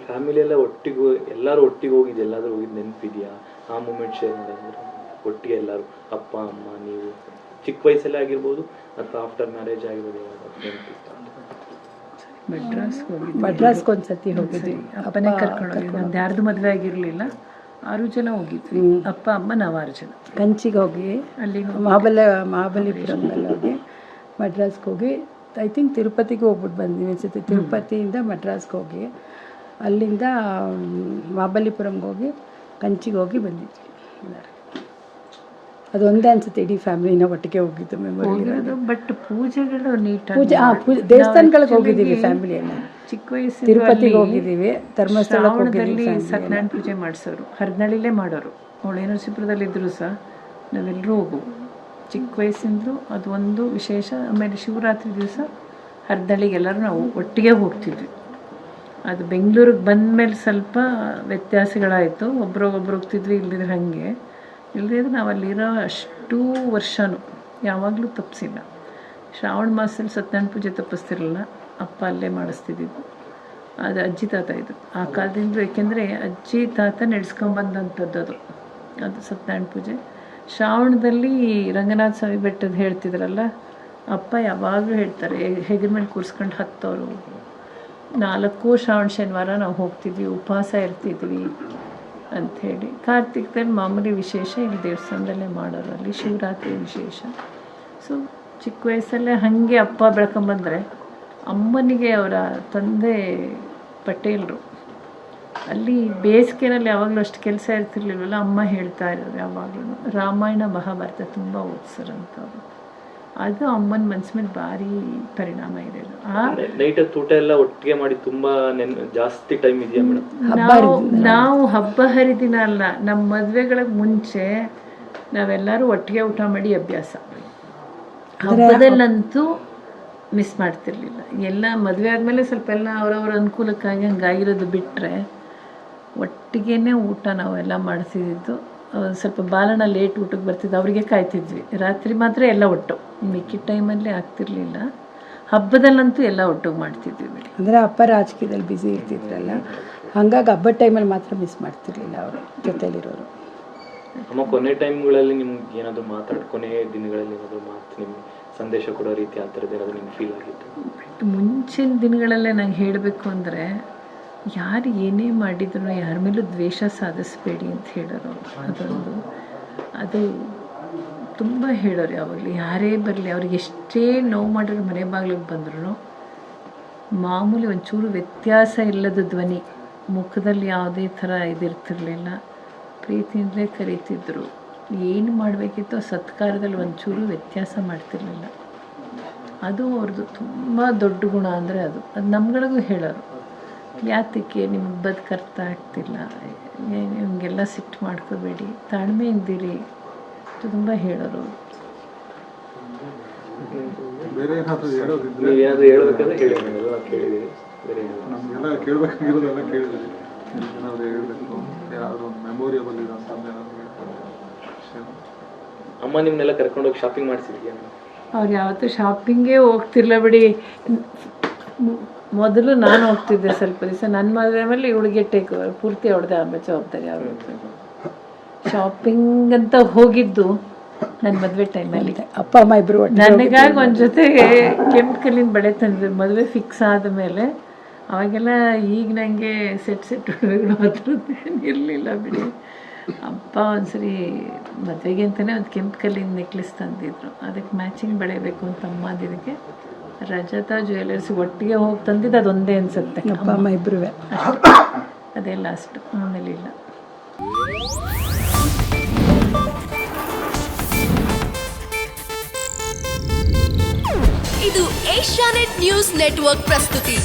Family ಎಲ್ಲ ಒಟ್ಟಿಗೆ ಎಲ್ಲರೂ ಒಟ್ಟಿಗೆ ಹೋಗಿದ್ದು ಎಲ್ಲಾದರೂ ಹೋಗಿದ್ದು ನೆನಪಿದೆಯಾ? ಆ ಮೂಮೆಂಟ್ ಶೇರ್ ಮಾಡೋದಂದ್ರೆ ಒಟ್ಟಿಗೆ ಎಲ್ಲರೂ ಅಪ್ಪ ಅಮ್ಮ ನೀವು ಚಿಕ್ಕ ವಯಸ್ಸಲ್ಲೇ ಆಗಿರ್ಬೋದು ಅಥವಾ ಆಫ್ಟರ್ ಮ್ಯಾರೇಜ್ ಆಗಿರ್ಬೋದು ನೆನಪಿತ್ತು? ಮಡ್ರಾಸ್ಗೆ ಒಂದ್ಸತಿ ಹೋಗಿದ್ವಿ, ಅಪ್ಪನೇ ಕರ್ಕೊಂಡು ಹೋಗಿದ್ವಿ. ನಮ್ದು ಯಾರ್ದು ಮದುವೆ ಆಗಿರಲಿಲ್ಲ, 6 ಜನ ಹೋಗಿದ್ವಿ, ಅಪ್ಪ ಅಮ್ಮ ನಾವು 6 ಜನ. ಕಂಚಿಗೆ ಹೋಗಿ ಅಲ್ಲಿ ಮಹಾಬಲಿಪುರಂನಲ್ಲಿ ಹೋಗಿ ಮಡ್ರಾಸ್ಗೆ ಹೋಗಿ ಐ ಥಿಂಕ್ ತಿರುಪತಿಗೆ ಹೋಗ್ಬಿಟ್ಟು ಬಂದ್ವಿ ಅನ್ಸುತ್ತೆ. ತಿರುಪತಿಯಿಂದ ಮಡ್ರಾಸ್ಗೆ ಹೋಗಿ ಅಲ್ಲಿಂದ ಮಹಾಬಲಿಪುರಂಗೆ ಹೋಗಿ ಕಂಚಿಗೆ ಹೋಗಿ ಬಂದಿದ್ವಿ. ಅದೊಂದೇ ಅನ್ಸುತ್ತೆ ಇಡೀ ಫ್ಯಾಮಿಲಿನ ಒಟ್ಟಿಗೆ ಹೋಗಿದ್ದು ಮೆಮೊರಿ. ಬಟ್ ಪೂಜೆಗಳು ನೀಟಾಗಿ ಪೂಜೆ ದೇವಸ್ಥಾನಗಳಿಗೆ ಹೋಗಿದ್ದೀವಿ ಫ್ಯಾಮಿಲಿ ಎಲ್ಲ. ಚಿಕ್ಕ ವಯಸ್ಸಿನ ತಿರುಪತಿಗೆ ಹೋಗಿದ್ದೀವಿ, ಧರ್ಮಸ್ಥಳಕ್ಕೆ ಹೋಗಿದ್ದೀವಿ. ಸತ್ಯನಾರಾಯಣ ಪೂಜೆ ಮಾಡಿಸೋರು, ಹರದಳ್ಳಿಲೇ ಮಾಡೋರು. ಅವಳು ನರಸೀಪುರದಲ್ಲಿದ್ದರೂ ಸಹ ನಾವೆಲ್ಲರೂ ಹೋಗುವು ಚಿಕ್ಕ ವಯಸ್ಸಿಂದ್ರು. ಅದು ಒಂದು ವಿಶೇಷ. ಆಮೇಲೆ ಶಿವರಾತ್ರಿ ದಿವಸ ಹರದಳ್ಳಿಗೆಲ್ಲರೂ ನಾವು ಒಟ್ಟಿಗೆ ಹೋಗ್ತಿದ್ವಿ. ಅದು ಬೆಂಗಳೂರಿಗೆ ಬಂದಮೇಲೆ ಸ್ವಲ್ಪ ವ್ಯತ್ಯಾಸಗಳಾಯಿತು. ಒಬ್ರಿಗೊಬ್ರು ಹೋಗ್ತಿದ್ವಿ, ಇಲ್ಲದಿದ್ರೆ ಹಾಗೆ ಇಲ್ಲದಿದ್ರೆ ನಾವು ಅಲ್ಲಿರೋ ಅಷ್ಟು ವರ್ಷವೂ ಯಾವಾಗಲೂ ತಪ್ಪಿಸಿಲ್ಲ. ಶ್ರಾವಣ ಮಾಸದಲ್ಲಿ ಸತ್ಯನಾರಾಯಣ ಪೂಜೆ ತಪ್ಪಿಸ್ತಿರಲಿಲ್ಲ, ಅಪ್ಪ ಅಲ್ಲೇ ಮಾಡಿಸ್ತಿದ್ದಿದ್ದು. ಅದು ಅಜ್ಜಿ ತಾತ ಇದು ಆ ಕಾಲದಿಂದ, ಏಕೆಂದರೆ ಅಜ್ಜಿ ತಾತ ನಡೆಸ್ಕೊಂಬಂದಂಥದ್ದು ಅದು ಸತ್ಯನಾರಾಯಣ ಪೂಜೆ. ಶ್ರಾವಣದಲ್ಲಿ ರಂಗನಾಥ ಸ್ವಾಮಿ ಬೆಟ್ಟದ ಹೇಳ್ತಿದ್ರಲ್ಲ, ಅಪ್ಪ ಯಾವಾಗಲೂ ಹೇಳ್ತಾರೆ ಹೆಗರ ಮೇಲೆ ಕೂರಿಸ್ಕೊಂಡು ಹತ್ತೋರು. 4 ಶ್ರಾವಣ ಶನಿವಾರ ನಾವು ಹೋಗ್ತಿದ್ವಿ, ಉಪವಾಸ ಇರ್ತಿದ್ವಿ ಅಂಥೇಳಿ. ಕಾರ್ತಿಕದಲ್ಲಿ ಮಾಮೂಲಿ ವಿಶೇಷ ಇಲ್ಲಿ ದೇವಸ್ಥಾನದಲ್ಲೇ ಮಾಡೋರು, ಅಲ್ಲಿ ಶಿವರಾತ್ರಿ ವಿಶೇಷ. ಸೊ ಚಿಕ್ಕ ವಯಸ್ಸಲ್ಲೇ ಹಾಗೆ ಅಪ್ಪ ಬೆಳ್ಕೊಂಬಂದರೆ, ಅಮ್ಮನಿಗೆ ಅವರ ತಂದೆ ಪಟೇಲರು. ಅಲ್ಲಿ ಬೇಸಿಗೆನಲ್ಲಿ ಯಾವಾಗಲೂ ಅಷ್ಟು ಕೆಲಸ ಇರ್ತಿರ್ಲಿಲ್ವಲ್ಲ, ಅಮ್ಮ ಹೇಳ್ತಾ ಇರೋರು ಯಾವಾಗಲೂ ರಾಮಾಯಣ ಮಹಾಭಾರತ ತುಂಬ ಓದಿಸೋರಂಥವ್ರು. ಅದು ಅಮ್ಮನ ಮನಸ್ಸು ಮೇಲೆ ಭಾರಿ ಪರಿಣಾಮ ಇರೋದು. ನೈಟ್ ಊಟ ಎಲ್ಲ ಒಟ್ಟಿಗೆ ಮಾಡಿ ತುಂಬಾ ಜಾಸ್ತಿ ಟೈಮ್ ಇದೆಯಾ ಮೇಡಮ್? ನಾವು ಹಬ್ಬ ಹರಿದಿನ ಅಲ್ಲ, ನಮ್ಮ ಮದುವೆಗಳಿಗೆ ಮುಂಚೆ ನಾವೆಲ್ಲರೂ ಒಟ್ಟಿಗೆ ಊಟ ಮಾಡಿ ಅಭ್ಯಾಸ. ಹಬ್ಬದಲ್ಲಂತೂ ಮಿಸ್ ಮಾಡ್ತಿರ್ಲಿಲ್ಲ. ಎಲ್ಲ ಮದುವೆ ಆದಮೇಲೆ ಸ್ವಲ್ಪ ಎಲ್ಲ ಅವರವ್ರ ಅನುಕೂಲಕ್ಕಾಗಿ ಹಂಗಾಗಿರೋದು ಬಿಟ್ಟರೆ ಒಟ್ಟಿಗೆ ಊಟ ನಾವೆಲ್ಲ ಮಾಡಿಸಿದ್ದು. ಸ್ವಲ್ಪ ಬಾಲಣ ಲೇಟ್ ಊಟಕ್ಕೆ ಬರ್ತಿದ್ದು, ಅವರಿಗೆ ಕಾಯ್ತಿದ್ವಿ. ರಾತ್ರಿ ಮಾತ್ರ ಎಲ್ಲ ಒಟ್ಟು, ಮಿಕ್ಕಿದ ಟೈಮಲ್ಲಿ ಆಗ್ತಿರ್ಲಿಲ್ಲ. ಹಬ್ಬದಲ್ಲಂತೂ ಎಲ್ಲ ಒಟ್ಟಿಗೆ ಮಾಡ್ತಿದ್ವಿ. ಅಂದರೆ ಅಪ್ಪ ರಾಜಕೀಯದಲ್ಲಿ ಬ್ಯುಸಿ ಇರ್ತಿದ್ರಲ್ಲ, ಹಾಗಾಗಿ ಹಬ್ಬದ ಟೈಮಲ್ಲಿ ಮಾತ್ರ ಮಿಸ್ ಮಾಡ್ತಿರ್ಲಿಲ್ಲ ಅವರು ಜೊತೆಲಿರೋರು. ಅಮ್ಮ ಕೊನೆ ಟೈಮ್ಗಳಲ್ಲಿ ನಿಮ್ಗೆ ಏನಾದರೂ ಕೊನೆ ದಿನಗಳಲ್ಲಿ ಏನಾದರೂ ನಿಮ್ಗೆ ಸಂದೇಶ ಕೊಡೋ ರೀತಿ ಆ ಥರದ್ದು ಏನಾದರೂ ನಿಮ್ಗೆ ಫೀಲ್ ಆಗಿತ್ತು? ಬಟ್ ಮುಂಚಿನ ದಿನಗಳಲ್ಲೇ ನಂಗೆ ಹೇಳಬೇಕು ಅಂದರೆ, ಯಾರು ಏನೇ ಮಾಡಿದ್ರು ಯಾರ ಮೇಲೂ ದ್ವೇಷ ಸಾಧಿಸಬೇಡಿ ಅಂತ ಹೇಳೋರು. ಅದು ತುಂಬ ಹೇಳೋರು ಯಾವಾಗಲೂ. ಯಾರೇ ಬರಲಿ, ಅವ್ರಿಗೆ ಎಷ್ಟೇ ನೋವು ಮಾಡಿದ್ರು ಮನೆ ಬಾಗಿಲಿಗೆ ಬಂದ್ರು ಮಾಮೂಲಿ ಒಂಚೂರು ವ್ಯತ್ಯಾಸ ಇಲ್ಲದ ಧ್ವನಿ, ಮುಖದಲ್ಲಿ ಯಾವುದೇ ಥರ ಇದಿರ್ತಿರ್ಲಿಲ್ಲ. ಪ್ರೀತಿಯಿಂದಲೇ ಕರೀತಿದ್ರು. ಏನು ಮಾಡಬೇಕಿತ್ತು ಸತ್ಕಾರದಲ್ಲಿ ಒಂಚೂರು ವ್ಯತ್ಯಾಸ ಮಾಡ್ತಿರ್ಲಿಲ್ಲ. ಅದು ಅವ್ರದ್ದು ತುಂಬ ದೊಡ್ಡ ಗುಣ ಅಂದರೆ ಅದು ನಮ್ಗಳಿಗೂ ಹೇಳೋರು. ಯಾತಕ್ಕೆ ನಿಮಗೆ ಬದುಕರ್ಥ ಆಗ್ತಿಲ್ಲ, ನಿಮಗೆಲ್ಲ ಸಿಟ್ಟು ಮಾಡ್ಕೋಬೇಡಿ, ತಾಳ್ಮೆಯಿಂದಿರಿ, ತುಂಬ ಹೇಳೋರು. ಅಮ್ಮ ನಿಮ್ಮನ್ನೆಲ್ಲ ಕರ್ಕೊಂಡೋಗಿ ಶಾಪಿಂಗ್ ಮಾಡಿಸಿದ್ಯಾ? ಅವ್ರು ಯಾವತ್ತೂ ಶಾಪಿಂಗೇ ಹೋಗ್ತಿರ್ಲ ಬಿಡಿ. ಮೊದಲು ನಾನು ಹೋಗ್ತಿದ್ದೆ ಸ್ವಲ್ಪ ದಿವಸ. ನನ್ನ ಮದುವೆ ಮೇಲೆ ಇವಳಿಗೆ ಪೂರ್ತಿ ಅವಳದೇ ಆಮೇಲೆ ಜವಾಬ್ದಾರಿ. ಅವರು ಶಾಪಿಂಗ್ ಅಂತ ಹೋಗಿದ್ದು ನನ್ನ ಮದುವೆ ಟೈಮಲ್ಲಿ. ಅಪ್ಪ ಅಮ್ಮ ಇಬ್ಬರು ನನಗಾಗಿ ಒಂದು ಜೊತೆಗೆ ಕೆಂಪು ಕಲ್ಲಿನ ಬಳೆ ತಂದಿದ್ರು ಮದುವೆ ಫಿಕ್ಸ್ ಆದಮೇಲೆ. ಅವಾಗೆಲ್ಲ ಈಗ ನನಗೆ ಸೆಟ್ ಒಡವೆಗಳು ಹತ್ರದ್ದು ಇರಲಿಲ್ಲ ಬಿಡಿ. ಅಪ್ಪ ಒಂದ್ಸರಿ ಮದುವೆಗೆ ಅಂತಲೇ ಒಂದು ಕೆಂಪು ಕಲ್ಲಿನ ನೆಕ್ಲೆಸ್ ತಂದಿದ್ರು. ಅದಕ್ಕೆ ಮ್ಯಾಚಿಂಗ್ ಬಳೆ ಬೇಕು ಅಂತ ಅಮ್ಮ ಅಂದಿದ್ದಕ್ಕೆ ರಜತಾ ಜ್ಯುವೆಲರ್ಸ್ ಒಟ್ಟಿಗೆ ಹೋಗಿ ತಂದಿದ್ದು ಅದೊಂದೇ ಅನಿಸುತ್ತೆ. ಅಪ್ಪ ಅಮ್ಮ ಇಬ್ಬರು ಅದೇ ಲಾಸ್ಟ್, ಆಮೇಲೆ ಇಲ್ಲ. ಇದು ಏಷ್ಯಾನೆಟ್ ನ್ಯೂಸ್ ನೆಟ್ವರ್ಕ್ ಪ್ರಸ್ತುತಿ.